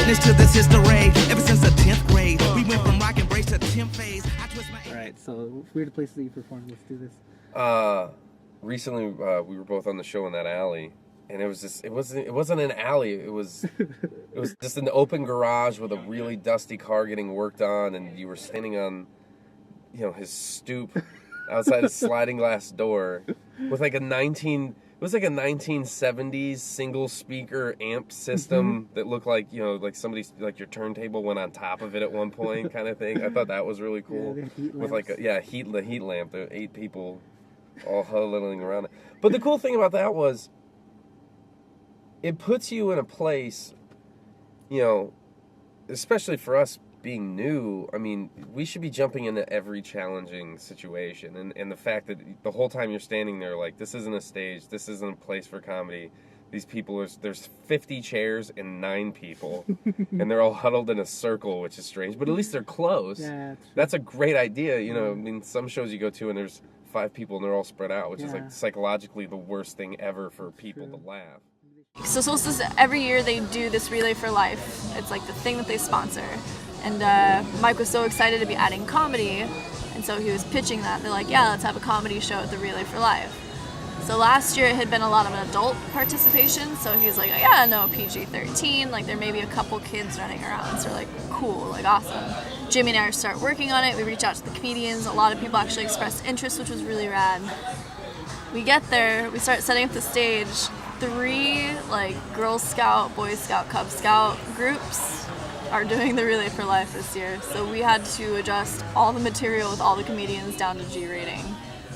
witness to this history. Ever since the 10th grade, we went from rock and brace to 10th phase. I twist my... All right, so weird places that you performed. Let's do this. Recently, we were both on the show in that alley, and it was just, it wasn't an alley. It was just an open garage with a really dusty car getting worked on, and you were standing on, his stoop outside a sliding glass door with like a 1970s single speaker amp system that looked like, like somebody's, like your turntable went on top of it at one point kind of thing. I thought that was really cool. Yeah, with like the heat lamp, the 8 people all huddling around it. But the cool thing about that was it puts you in a place, especially for us being new. I mean, we should be jumping into every challenging situation. And the fact that the whole time you're standing there, like, this isn't a stage, this isn't a place for comedy. These people, there's 50 chairs and 9 people, and they're all huddled in a circle, which is strange. But at least they're close. Yeah, that's a great idea. I mean, some shows you go to and there's 5 people and they're all spread out, which is like psychologically the worst thing ever for people to laugh. So Solstice, every year they do this Relay for Life. It's like the thing that they sponsor. And Mike was so excited to be adding comedy, and so he was pitching that. They're like, yeah, let's have a comedy show at the Relay for Life. So last year it had been a lot of adult participation, so he was like, oh, yeah, no, PG-13, like there may be a couple kids running around. So we're like, cool, like awesome. Jimmy and I start working on it. We reach out to the comedians. A lot of people actually expressed interest, which was really rad. We get there, we start setting up the stage. 3 like Girl Scout, Boy Scout, Cub Scout groups are doing the Relay for Life this year. So we had to adjust all the material with all the comedians down to G rating.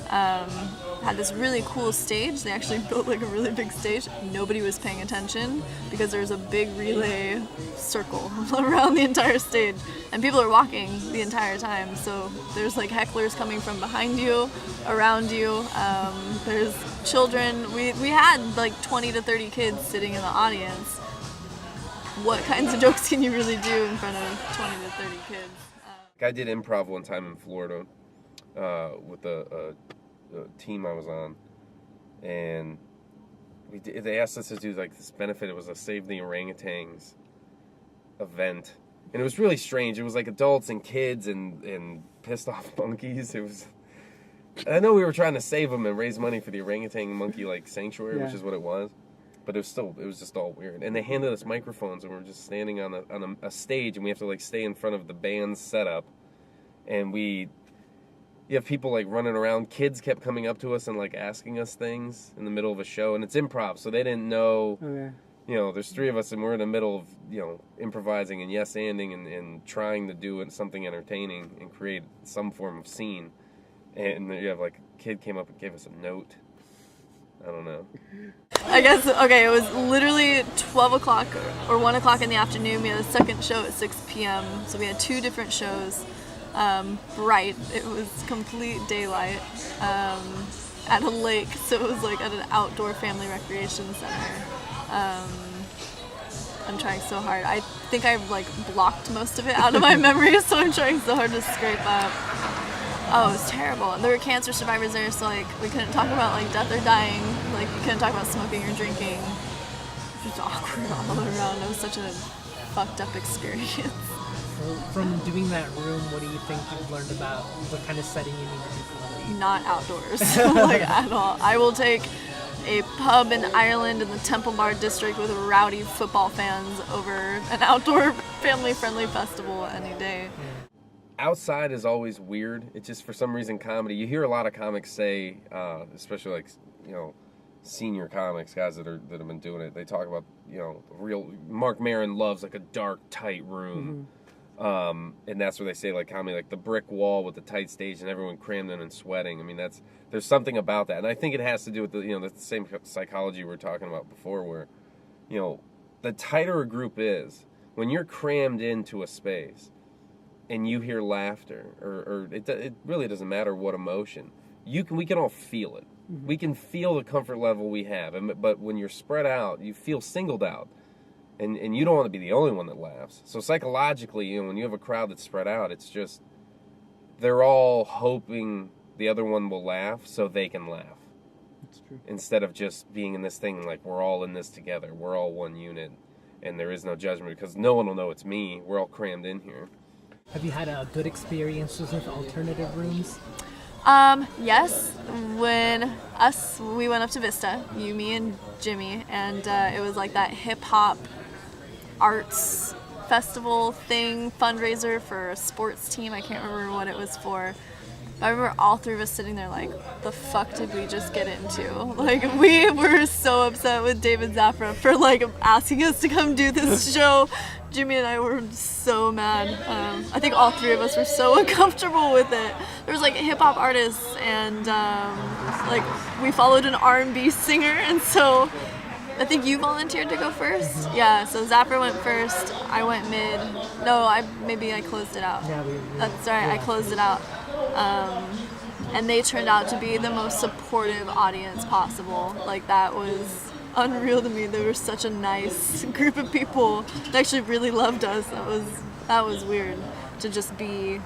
Had this really cool stage. They actually built like a really big stage. Nobody was paying attention because there was a big relay circle around the entire stage, and people are walking the entire time. So there's like hecklers coming from behind you, around you. There's children. We had like 20 to 30 kids sitting in the audience. What kinds of jokes can you really do in front of 20 to 30 kids? I did improv one time in Florida with a team I was on, and they asked us to do like this benefit. It was a Save the Orangutans event, and it was really strange. It was like adults and kids and pissed off monkeys. I know we were trying to save them and raise money for the orangutan monkey like sanctuary, which is what it was, but it was just all weird. And they handed us microphones, and we were just standing on a stage, and we have to like stay in front of the band's setup, and you have people like running around. Kids kept coming up to us and like asking us things in the middle of a show, and it's improv, so they didn't know. Okay. There's 3 of us, and we're in the middle of improvising and yes-anding and trying to do something entertaining and create some form of scene. And you have like a kid came up and gave us a note. I don't know. I guess, okay, it was literally 12 o'clock or 1 o'clock in the afternoon. We had a second show at 6 p.m. So we had 2 different shows. Bright. It was complete daylight at a lake, so it was like at an outdoor family recreation center. I'm trying so hard. I think I've like blocked most of it out of my memory, so I'm trying so hard to scrape up. Oh, it was terrible. There were cancer survivors there, so like we couldn't talk about like death or dying. Like we couldn't talk about smoking or drinking. It was awkward all around. It was such a fucked up experience. From doing that room, what do you think you've learned about what kind of setting you need to do for comedy? Not outdoors, like at all. I will take a pub in Ireland in the Temple Bar district with rowdy football fans over an outdoor family-friendly festival any day. Outside is always weird. It's just for some reason comedy. You hear a lot of comics say, especially like senior comics, guys that have been doing it. They talk about real. Mark Maron loves like a dark, tight room. Mm-hmm. And that's where they say like comedy, like the brick wall with the tight stage and everyone crammed in and sweating. I mean, there's something about that, and I think it has to do with the same psychology we were talking about before, where the tighter a group is, when you're crammed into a space and you hear laughter, or it really doesn't matter what emotion, we can all feel it. Mm-hmm. We can feel the comfort level we have, but when you're spread out, you feel singled out. And you don't want to be the only one that laughs. So psychologically, when you have a crowd that's spread out, it's just they're all hoping the other one will laugh so they can laugh. That's true. Instead of just being in this thing like we're all in this together, we're all one unit. and there is no judgment because no one will know it's me. We're all crammed in here. Have you had good experiences with alternative rooms? Yes. When we went up to Vista, you, me, and Jimmy, and it was like that hip hop arts festival thing, fundraiser for a sports team. I can't remember what it was for. But I remember all three of us sitting there like, the fuck did we just get into? Like, we were so upset with David Zaffra for like asking us to come do this show. Jimmy and I were so mad. I think all three of us were so uncomfortable with it. There was like hip hop artists and like we followed an R&B singer, and so I think you volunteered to go first. Yeah, so Zaffra went first. I went mid. No, I closed it out. Yeah, That's right. I closed it out. And they turned out to be the most supportive audience possible. Like, that was unreal to me. They were such a nice group of people. They actually really loved us. That was weird to just be.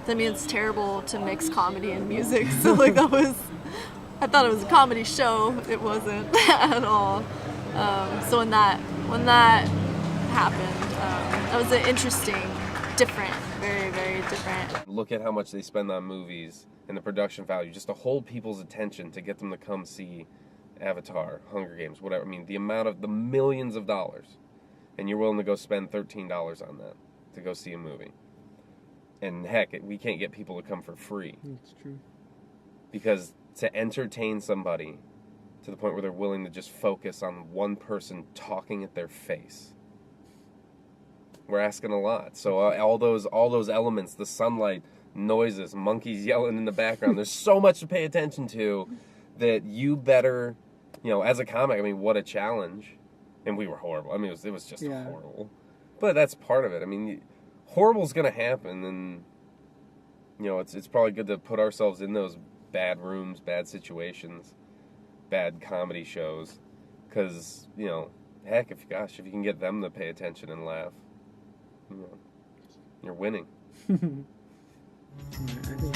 I mean, it's terrible to mix comedy and music. So like I thought it was a comedy show. It wasn't at all. So when that happened, that was an interesting, different, very, very different. Look at how much they spend on movies and the production value just to hold people's attention to get them to come see Avatar, Hunger Games, whatever. I mean, the millions of dollars, and you're willing to go spend $13 on that to go see a movie. And heck, we can't get people to come for free. That's true. Because to entertain somebody to the point where they're willing to just focus on one person talking at their face, we're asking a lot. So all those elements, the sunlight, noises, monkeys yelling in the background, there's so much to pay attention to that you better, as a comic, I mean, what a challenge. And we were horrible. I mean, it was just horrible. But that's part of it. I mean, horrible's going to happen, and, it's probably good to put ourselves in those bad rooms, bad situations, bad comedy shows, because, heck, if you can get them to pay attention and laugh, you're winning. I think